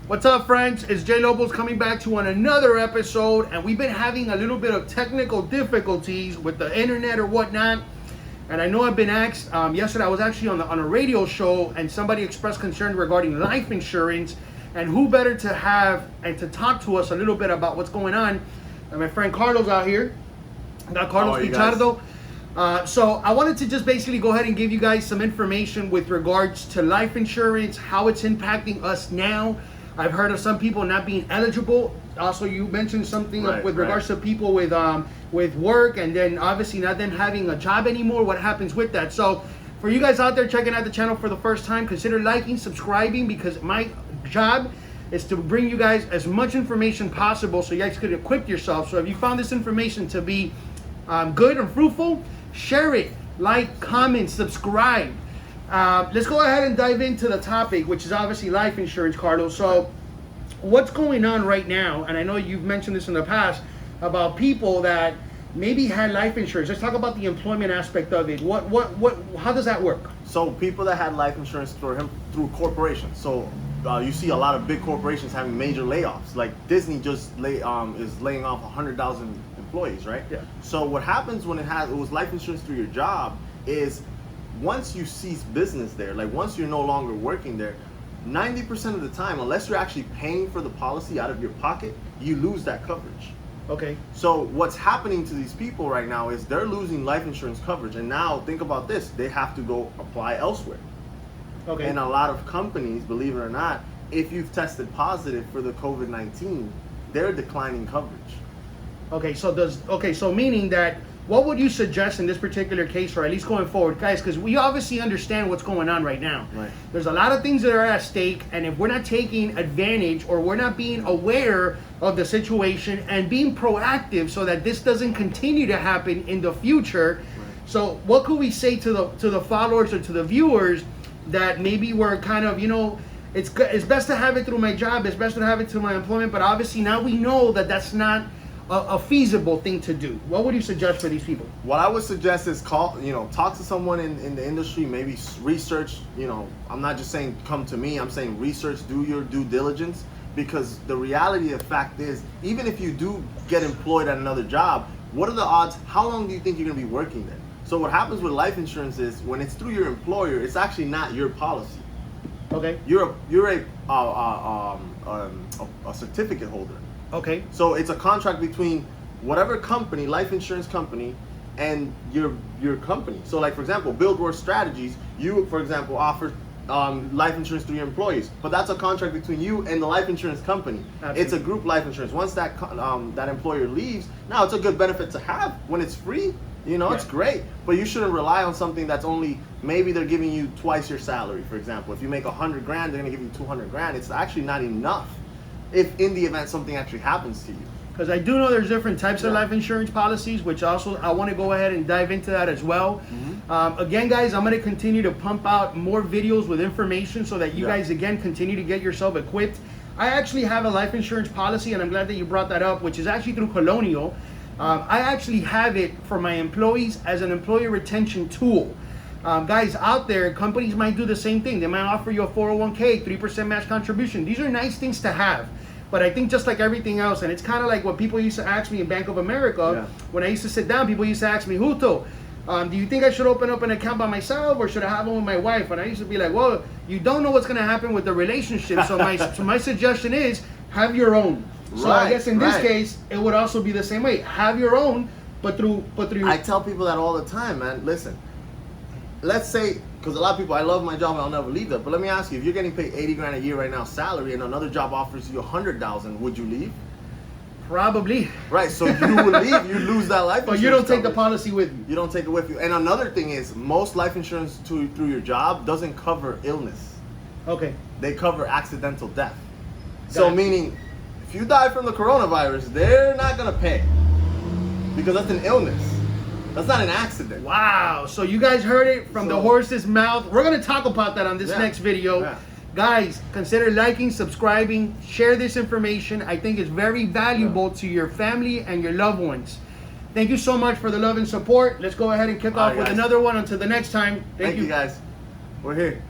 What's up, friends? It's Jay Lobos coming back to on another episode, and we've been having a little bit of technical difficulties with the internet or whatnot. And I know I've been asked, yesterday I was actually on a radio show, and somebody expressed concern regarding life insurance, and who better to have and to talk to us a little bit about what's going on. And my friend Carlos out here, got Carlos Pichardo. So I wanted to just basically go ahead and give you guys some information with regards to life insurance, how it's impacting us now. I've heard of some people not being eligible. Also, you mentioned something with regards to people with work, and then obviously not them having a job anymore. What happens with that? So for you guys out there checking out the channel for the first time, consider liking, subscribing, because my job is to bring you guys as much information possible so you guys could equip yourself. So if you found this information to be good and fruitful, share it, like, comment, subscribe. Let's go ahead and dive into the topic, which is obviously life insurance, Carlos. So what's going on right now, and I know you've mentioned this in the past, about people that maybe had life insurance. Let's talk about the employment aspect of it. How does that work? So people that had life insurance through corporations. So you see a lot of big corporations having major layoffs. Like Disney just is laying off 100,000 employees, right? Yeah. So what happens when it was life insurance through your job is once you cease business there, like once you're no longer working there, 90% of the time, unless you're actually paying for the policy out of your pocket, you lose that coverage. Okay. So what's happening to these people right now is they're losing life insurance coverage, and now think about this, they have to go apply elsewhere. Okay. And a lot of companies, believe it or not, if you've tested positive for the COVID-19, they're declining coverage. Okay, so meaning that, what would you suggest in this particular case, or at least going forward, guys? Because we obviously understand what's going on right now. Right. There's a lot of things that are at stake, and if we're not taking advantage or we're not being aware of the situation and being proactive so that this doesn't continue to happen in the future. Right. So what could we say to the followers or to the viewers that maybe we're kind of, it's best to have it through my job, it's best to have it through my employment, but obviously now we know that that's not a feasible thing to do. What would you suggest for these people? What I would suggest is talk to someone in the industry, maybe research, I'm not just saying come to me, I'm saying research, do your due diligence, because the reality of the fact is, even if you do get employed at another job, what are the odds, how long do you think you're gonna be working there? So what happens with life insurance is, when it's through your employer, it's actually not your policy. Okay. You're a certificate holder. Okay. So it's a contract between whatever company, life insurance company, and your company. So like, for example, Buildworth Strategies, you, for example, offer life insurance to your employees, but that's a contract between you and the life insurance company. Absolutely. It's a group life insurance. Once that that employer leaves, now it's a good benefit to have when it's free. It's great, but you shouldn't rely on something that's only, maybe they're giving you twice your salary, for example. If you make 100 grand, they're gonna give you 200 grand. It's actually not enough if in the event something actually happens to you. Because I do know there's different types of life insurance policies, which also I want to go ahead and dive into that as well. Mm-hmm. Again, guys, I'm going to continue to pump out more videos with information so that you guys, again, continue to get yourself equipped. I actually have a life insurance policy, and I'm glad that you brought that up, which is actually through Colonial. I actually have it for my employees as an employee retention tool. Guys out there, companies might do the same thing. They might offer you a 401k, 3% match contribution. These are nice things to have. But I think just like everything else, and it's kind of like what people used to ask me in Bank of America, when I used to sit down, people used to ask me, Huto, do you think I should open up an account by myself or should I have one with my wife? And I used to be like, well, you don't know what's going to happen with the relationship. So my suggestion is have your own. So I guess in this case, it would also be the same way. Have your own, but through. I tell people that all the time, man. Listen, let's say, because a lot of people, I love my job and I'll never leave that. But let me ask you, if you're getting paid 80 grand a year right now salary and another job offers you 100,000, would you leave? Probably. Right, so you would leave, you lose that life insurance. But you don't take the policy with you. You don't take it with you. And another thing is, most life insurance through your job doesn't cover illness. Okay. They cover accidental death. So meaning, if you die from the coronavirus, they're not gonna pay. Because that's an illness. That's not an accident. Wow. So you guys heard it from the horse's mouth. We're going to talk about that on this next video. Yeah. Guys, consider liking, subscribing, share this information. I think it's very valuable to your family and your loved ones. Thank you so much for the love and support. Let's go ahead and kick off with another one. Until the next time. Thank you, guys. We're here.